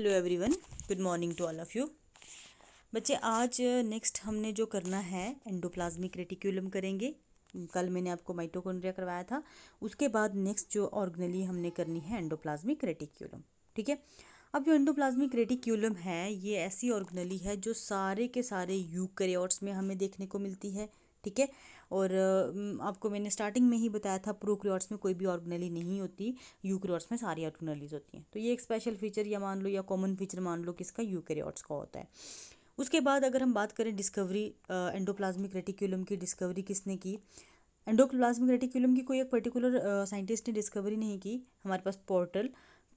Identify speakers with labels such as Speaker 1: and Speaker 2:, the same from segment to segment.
Speaker 1: Hello everyone, good morning to all of you. बच्चे आज next हमने जो करना है एंडोप्लाज्मिक रेटिक्यूलम करेंगे। कल मैंने आपको माइटोकॉन्ड्रिया करवाया था। उसके बाद नेक्स्ट जो ऑर्गेनेली हमने करनी है एंडोप्लाज्मिक रेटिक्यूलम। ठीक है। अब जो एंडोप्लाज्मिक रेटिक्यूलम है ये ऐसी ऑर्गेनेली है जो सारे के सारे यूकैरियोट्स में हमें देखने को मिलती है। ठीक है। और आपको मैंने स्टार्टिंग में ही बताया था प्रोकैरियोट्स में कोई भी ऑर्गेनेली नहीं होती, यूकैरियोट्स में सारी ऑर्गेनेलीज होती हैं। तो ये एक स्पेशल फीचर या मान लो या कॉमन फीचर मान लो किसका, यूकैरियोट्स का होता है। उसके बाद अगर हम बात करें डिस्कवरी, एंडोप्लाज्मिक रेटिक्यूलम की डिस्कवरी किसने की। एंडोप्लाज्मिक रेटिक्यूलम की कोई एक पर्टिकुलर साइंटिस्ट ने डिस्कवरी नहीं की। हमारे पास पोर्टल,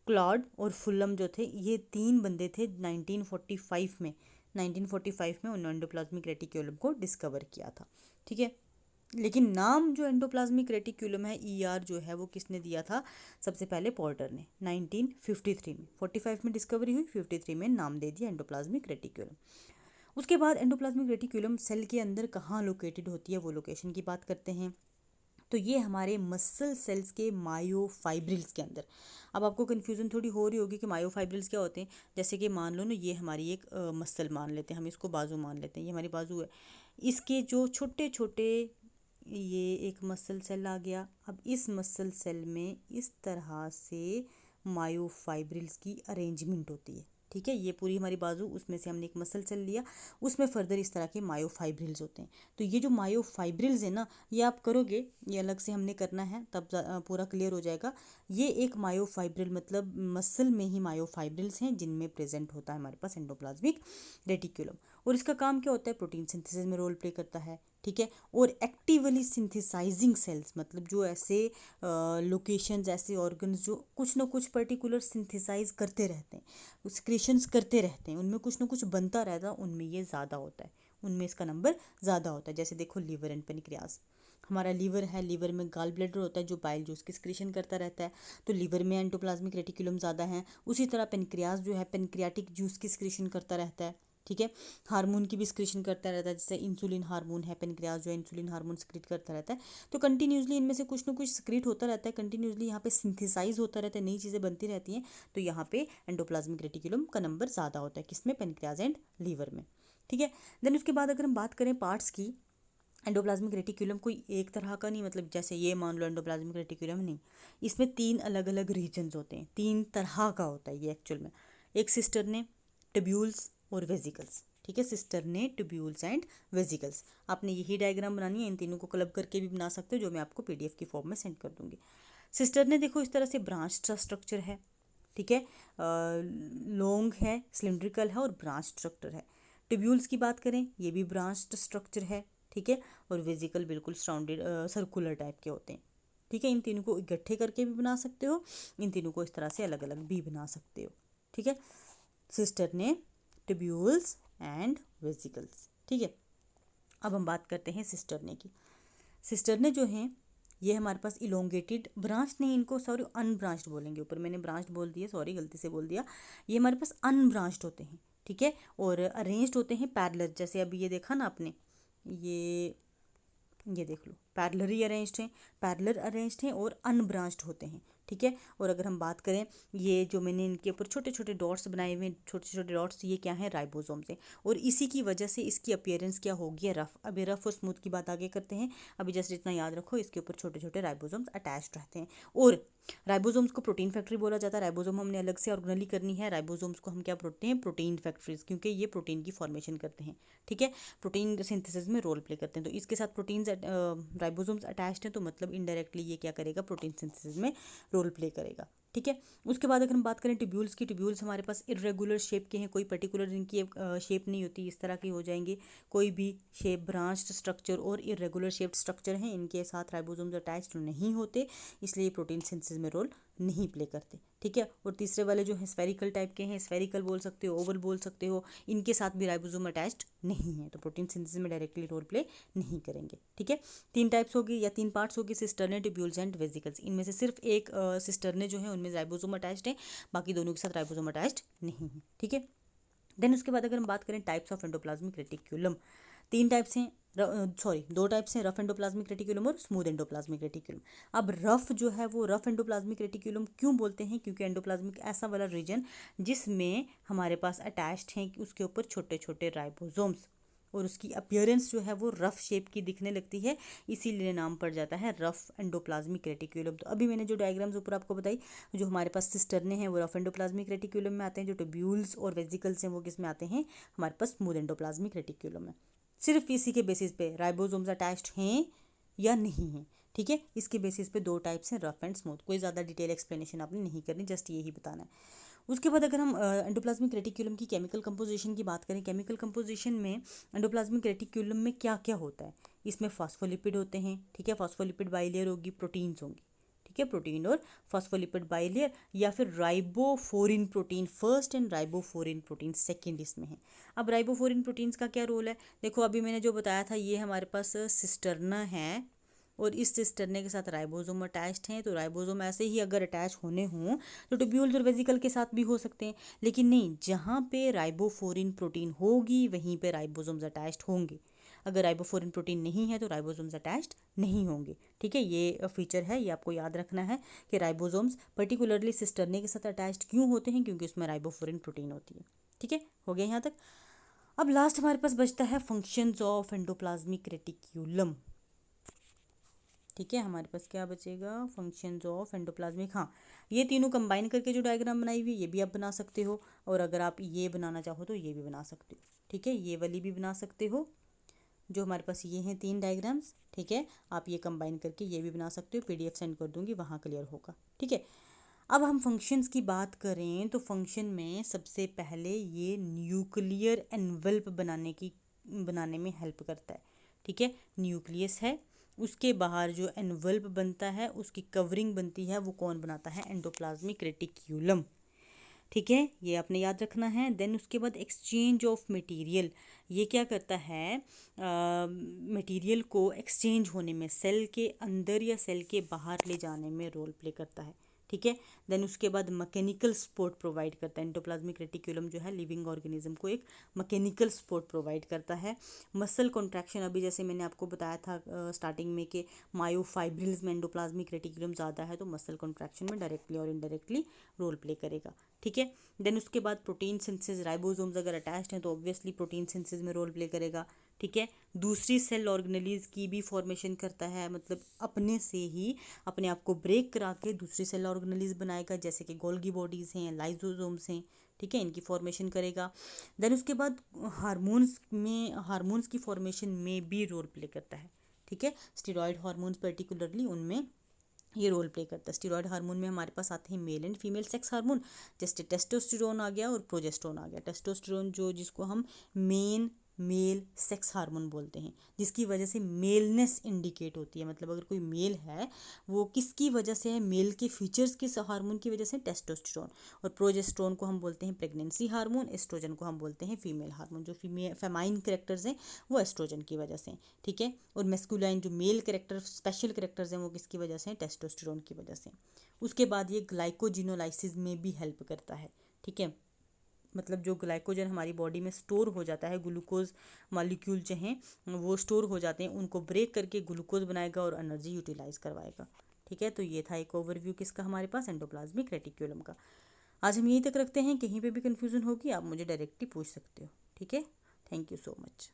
Speaker 1: क्लॉड और फुल्लम जो थे, ये तीन बंदे थे 1945 में। 1945 में उन्होंने एंडोप्लाज्मिक रेटिक्यूलम को डिस्कवर किया था। ठीक है। लेकिन नाम जो एंडोप्लाज्मिक रेटिक्यूलम है ईआर जो है वो किसने दिया था, सबसे पहले पोर्टर ने 1953 में। 45 में डिस्कवरी हुई, 53 में नाम दे दिया एंडोप्लाज्मिक रेटिक्यूलम। उसके बाद एंडोप्लाज्मिक रेटिक्यूलम सेल के अंदर कहाँ लोकेटेड होती है वो लोकेशन की बात करते हैं। तो ये हमारे मसल सेल्स के मायोफाइब्रिल्स के अंदर। अब आपको कन्फ्यूज़न थोड़ी हो रही होगी कि मायोफाइब्रिल्स क्या होते हैं। जैसे कि मान लो ना, ये हमारी एक मसल मान लेते हैं, हम इसको बाजू मान लेते हैं, ये हमारी बाजू है। इसके जो छोटे छोटे, ये एक मसल सेल आ गया। अब इस मसल सेल में इस तरह से मायोफाइब्रिल्स की अरेंजमेंट होती है। ठीक है। ये पूरी हमारी बाजू, उसमें से हमने एक मसल सेल लिया, उसमें फर्दर इस तरह के मायोफाइब्रिल्स होते हैं। तो ये जो मायोफाइब्रिल्स है ना, ये आप करोगे, ये अलग से हमने करना है तब पूरा क्लियर हो जाएगा। ये एक मायोफाइब्रिल मतलब मसल में ही मायोफाइब्रिल्स हैं जिनमें प्रेजेंट होता है हमारे पास एंडोप्लाज्मिक रेटिक्यूलम। और इसका काम क्या होता है, प्रोटीन सिंथेसिस में रोल प्ले करता है। ठीक है। और एक्टिवली सिंथेसाइजिंग सेल्स मतलब जो ऐसे लोकेशंस, ऐसे ऑर्गन्स जो कुछ ना कुछ पर्टिकुलर सिंथेसाइज करते रहते हैं, सिक्रीशंस करते रहते हैं, उनमें कुछ ना कुछ बनता रहता है, उनमें ये ज़्यादा होता है, उनमें इसका नंबर ज़्यादा होता है। जैसे देखो लीवर एंड पेनक्रियाज, हमारा लीवर है, लीवर में गाल ब्लैडर होता है जो बाइल जूस की सिक्रीशन करता रहता है, तो लीवर में एंडोप्लाज्मिक रेटिक्यूलम ज़्यादा है। उसी तरह पेनक्रियाज जो है पेनक्रियाटिक जूस की सिक्रीशन करता रहता है। ठीक है। हार्मोन की भी सिक्रीशन करता रहता है, जैसे इंसुलिन हार्मोन है, पेनक्रियाज जो है इंसुलिन हार्मोन सिक्रीट करता रहता है। तो कंटिन्यूसली इनमें से कुछ ना कुछ सिक्रीट होता रहता है, कंटिन्यूसली यहाँ पे सिंथेसाइज होता रहता है, नई चीज़ें बनती रहती हैं। तो यहाँ पे एंडोप्लाज्मिक रेटिक्यूलम का नंबर ज़्यादा होता है, किसमें, पेनक्रियाज एंड लीवर में। ठीक है। देन उसके बाद अगर हम बात करें पार्ट्स की, एंडोप्लाज्मिक रेटिक्यूलम कोई एक तरह का नहीं, मतलब जैसे ये मान लो एंडोप्लाज्मिक रेटिक्यूलम नहीं, इसमें तीन अलग अलग रीजन्स होते हैं, तीन तरह का होता है ये एक्चुअल में। एक सिस्टर ने, ट्यूब्यूल्स और वेजिकल्स। ठीक है। सिस्टर ने, ट्यूब्यूल्स एंड वेजिकल्स। आपने यही डायग्राम बनानी है, इन तीनों को क्लब करके भी बना सकते हो, जो मैं आपको पीडीएफ की फॉर्म में सेंड कर दूंगी। सिस्टर ने देखो इस तरह से ब्रांच स्ट्रक्चर है। ठीक है। लॉन्ग है, सिलिंड्रिकल है और ब्रांच स्ट्रक्चर है। ट्यूब्यूल्स की बात करें, ये भी ब्रांच स्ट्रक्चर है। ठीक है। और वेजिकल बिल्कुल राउंडेड सर्कुलर टाइप के होते हैं। ठीक है। इन तीनों को इकट्ठे करके भी बना सकते हो, इन तीनों को इस तरह से अलग अलग भी बना सकते हो। ठीक है। सिस्टर ने, ट्यूब्यूल्स एंड वेजिकल्स। ठीक है। अब हम बात करते हैं सिस्टर ने की। सिस्टर ने जो हैं ये हमारे पास इलोंगेटेड, ब्रांच नहीं, इनको सॉरी अनब्रांच्ड बोलेंगे, ऊपर मैंने ब्रांच बोल दिया, सॉरी गलती से बोल दिया। ये हमारे पास अनब्रांच्ड होते हैं। ठीक है। और अरेंज्ड होते हैं पैरेलल, जैसे अभी ये देखा ना आपने, ये देख लो, पैरेलली अरेंज्ड हैं, पैरेलल अरेंज्ड हैं और अनब्रांच्ड होते हैं। ठीक है। और अगर हम बात करें, ये जो मैंने इनके ऊपर छोटे छोटे डॉट्स बनाए हुए हैं, छोटे छोटे डॉट्स, ये क्या है, राइबोसोम्स हैं। और इसी की वजह से इसकी अपीयरेंस क्या होगी, रफ। अभी रफ और स्मूथ की बात आगे करते हैं। अभी जस्ट इतना याद रखो, इसके ऊपर छोटे छोटे राइबोसोम्स अटैच्ड रहते हैं। और राइबोसोम्स को प्रोटीन फैक्ट्री बोला जाता है। राइबोसोम हमने अलग से ऑर्गेनली करनी है, राइबोसोम्स को हम क्या बोलते हैं, प्रोटीन फैक्ट्रीज, क्योंकि ये प्रोटीन की फॉर्मेशन करते हैं। ठीक है। प्रोटीन सिंथेसिस में रोल प्ले करते हैं। तो इसके साथ प्रोटीन्स राइबोसोम्स अटैच्ड हैं, तो मतलब इनडायरेक्टली ये क्या करेगा, प्रोटीन सिंथेसिस में रोल प्ले करेगा। ठीक है। उसके बाद अगर हम बात करें ट्यूब्यूल्स की, ट्यूब्यूल्स हमारे पास इरेगुलर शेप के हैं, कोई पर्टिकुलर इनकी शेप नहीं होती, इस तरह के हो जाएंगे। कोई भी शेप, ब्रांच्ड स्ट्रक्चर और इरेगुलर शेप्ड स्ट्रक्चर हैं, इनके साथ राइबोसोम्स अटैच्ड नहीं होते, इसलिए प्रोटीन सिंथेसिस में रोल नहीं प्ले करते। ठीक है। और तीसरे वाले जो हैं स्फेरिकल टाइप के हैं, स्फेरिकल बोल सकते हो, ओवल बोल सकते हो, इनके साथ भी राइबोसोम अटैच्ड नहीं है, तो प्रोटीन सिंथेसिस में डायरेक्टली रोल प्ले नहीं करेंगे। ठीक है। तीन टाइप्स होगी या तीन पार्ट्स होगी, सिस्टरने, ट्यूब्यूल्स एंड वेजिकल्स। इनमें से सिर्फ एक सिस्टरने जो है उनमें राइबोसोम अटैच्ड है, बाकी दोनों के साथ राइबोसोम अटैच्ड नहीं है। ठीक है। देन उसके बाद अगर हम बात करें टाइप्स ऑफ एंडोप्लाज्मिक रेटिक्यूलम, तीन टाइप्स हैं। सॉरी, दो टाइप्स हैं, रफ एंडोप्लाज्मिक रेटिकुलम और स्मूथ एंडोप्लाज्मिक रेटिकुलम। अब रफ जो है वो रफ एंडोप्लाज्मिक रेटिकुलम क्यों बोलते हैं, क्योंकि एंडोप्लाज्मिक ऐसा वाला रीजन जिसमें हमारे पास अटैच्ड हैं कि उसके ऊपर छोटे छोटे राइबोसोम्स, और उसकी अपीयरेंस जो है वो रफ शेप की दिखने लगती है, इसीलिए नाम पड़ जाता है रफ एंडोप्लाज्मिक रेटिकुलम। तो अभी मैंने जो डायग्राम्स ऊपर आपको बताई, जो हमारे पास सिस्टर्ने हैं वो रफ एंडोप्लाज्मिक रेटिकुलम में आते हैं, जो ट्यूब्यूल्स और वेसिकल्स हैं वो किस में आते हैं, हमारे पास स्मूथ एंडोप्लाज्मिक रेटिकुलम में। सिर्फ इसी के बेसिस पे राइबोसोम्स अटैच्ड हैं या नहीं हैं, ठीक है, इसके बेसिस पे दो टाइप्स हैं, रफ एंड स्मूथ। कोई ज़्यादा डिटेल एक्सप्लेनेशन आपने नहीं करनी, जस्ट यही बताना है। उसके बाद अगर हम एंडोप्लाज्मिक रेटिकुलम की केमिकल कंपोजिशन की बात करें, केमिकल कंपोजिशन में एंडोप्लाज्मिक रेटिकुलम में क्या क्या होता है, इसमें फॉस्फोलिपिड होते हैं, ठीक है, फॉस्फोलिपिड बाइलेयर होगी, प्रोटीन्स होंगी, ठीक है, प्रोटीन और फॉस्फोलिपिड बाइलेयर, या फिर ribophorin protein first and ribophorin protein second इसमें है। अब राइबोफोरिन प्रोटीन्स का क्या रोल है, देखो अभी मैंने जो बताया था, ये हमारे पास सिस्टर्ना है और इस सिस्टर्ने के साथ राइबोसोम अटैच्ड हैं, तो राइबोसोम ऐसे ही अगर अटैच होने हों तो ट्यूब्यूल्स और वेसिकल के साथ भी हो सकते हैं, लेकिन नहीं, जहाँ पे राइबोफोरिन प्रोटीन होगी वहीं पे राइबोसोम्स अटैच्ड होंगे। अगर राइबोफोरिन प्रोटीन नहीं है तो राइबोसोम्स अटैच्ड नहीं होंगे, ठीक है, ये फीचर है, ये आपको याद रखना है कि राइबोसोम्स पर्टिकुलरली सिस्टर्ने के साथ अटैच्ड क्यों होते हैं, क्योंकि उसमें राइबोफोरिन प्रोटीन होती है, ठीक है, हो गया यहाँ तक। अब लास्ट हमारे पास बचता है फंक्शंस ऑफ एंडोप्लाज्मिक रेटिक्यूलम, ठीक है, हमारे पास क्या बचेगा, फंक्शंस ऑफ एंडोप्लाज्मिक। हाँ, ये तीनों कंबाइन करके जो डायग्राम बनाई हुई ये भी आप बना सकते हो, और अगर आप ये बनाना चाहो तो ये भी बना सकते हो, ठीक है, ये वाली भी बना सकते हो, जो हमारे पास ये हैं तीन डायग्राम्स, ठीक है, आप ये कंबाइन करके ये भी बना सकते हो, PDF सेंड कर दूंगी, वहाँ क्लियर होगा, ठीक है। अब हम फंक्शंस की बात करें तो फंक्शन में सबसे पहले ये न्यूक्लियर एनवल्प बनाने में हेल्प करता है, ठीक है, न्यूक्लियस है, उसके बाहर जो एनवल्प बनता है, उसकी कवरिंग बनती है, वो कौन बनाता है, एंडोप्लाज्मिक रेटिक्यूलम, ठीक है, ये आपने याद रखना है। देन उसके बाद एक्सचेंज ऑफ मटेरियल, ये क्या करता है, मटेरियल को एक्सचेंज होने में, सेल के अंदर या सेल के बाहर ले जाने में रोल प्ले करता है, ठीक है। देन उसके बाद मैकेनिकल सपोर्ट प्रोवाइड करता है, एंडोप्लाज्मिक रेटिकुलम जो है लिविंग ऑर्गेनिज्म को एक मैकेनिकल सपोर्ट प्रोवाइड करता है। मसल कॉन्ट्रैक्शन, अभी जैसे मैंने आपको बताया था स्टार्टिंग में कि मायोफाइब्रिल्स में एंडोप्लाज्मिक रेटिकुलम ज़्यादा है, तो मसल कॉन्ट्रैक्शन में डायरेक्टली और इनडायरेक्टली रोल प्ले करेगा, ठीक है। देन उसके बाद प्रोटीन सिंथेसिस, राइबोसोम्स अगर अटैच्ड हैं तो ऑब्वियसली प्रोटीन सिंथेसिस में रोल प्ले करेगा, ठीक है। दूसरी सेल ऑर्गेनेलीज की भी फॉर्मेशन करता है, मतलब अपने से ही अपने आप को ब्रेक करा के दूसरी सेल ऑर्गेनेलीज बनाएगा, जैसे कि गोल्गी बॉडीज़ हैं, लाइजोसोम्स हैं, ठीक है, इनकी फॉर्मेशन करेगा। देन उसके बाद हार्मोन्स की फॉर्मेशन में भी रोल प्ले करता है, ठीक है, स्टेरॉयड हार्मोन्स पर्टिकुलरली उनमें ये रोल प्ले करता है। स्टेरॉयड हार्मोन में हमारे पास आते हैं male and female sex hormone, जैसे टेस्टोस्टेरोन आ गया और प्रोजेस्टेरोन आ गया। टेस्टोस्टेरोन जिसको हम मेल सेक्स हार्मोन बोलते हैं, जिसकी वजह से मेलनेस इंडिकेट होती है, मतलब अगर कोई मेल है वो किसकी वजह से है, मेल के फीचर्स किस हार्मोन की वजह से, टेस्टोस्टेरोन। और प्रोजेस्टेरोन को हम बोलते हैं प्रेगनेंसी हार्मोन, एस्ट्रोजन को हम बोलते हैं फीमेल हार्मोन, जो फेमाइन कैरेक्टर्स हैं वो एस्ट्रोजन की वजह से, ठीक है। और मेस्कुलाइन जो मेल कैरेक्टर स्पेशल कैरेक्टर्स हैं वो किसकी वजह से, टेस्टोस्टेरोन की वजह से। उसके बाद ये ग्लाइकोजिनोलाइसिस में भी हेल्प करता है, ठीक है, मतलब जो ग्लाइकोजन हमारी बॉडी में स्टोर हो जाता है, ग्लूकोज मॉलिक्यूल जो हैं वो स्टोर हो जाते हैं, उनको ब्रेक करके ग्लूकोज बनाएगा और एनर्जी यूटिलाइज करवाएगा, ठीक है। तो ये था एक ओवरव्यू किसका, हमारे पास एंडोप्लाज्मिक रेटिक्यूलम का। आज हम यहीं तक रखते हैं, कहीं पे भी कन्फ्यूज़न होगी आप मुझे डायरेक्टली पूछ सकते हो, ठीक है। Thank you so much.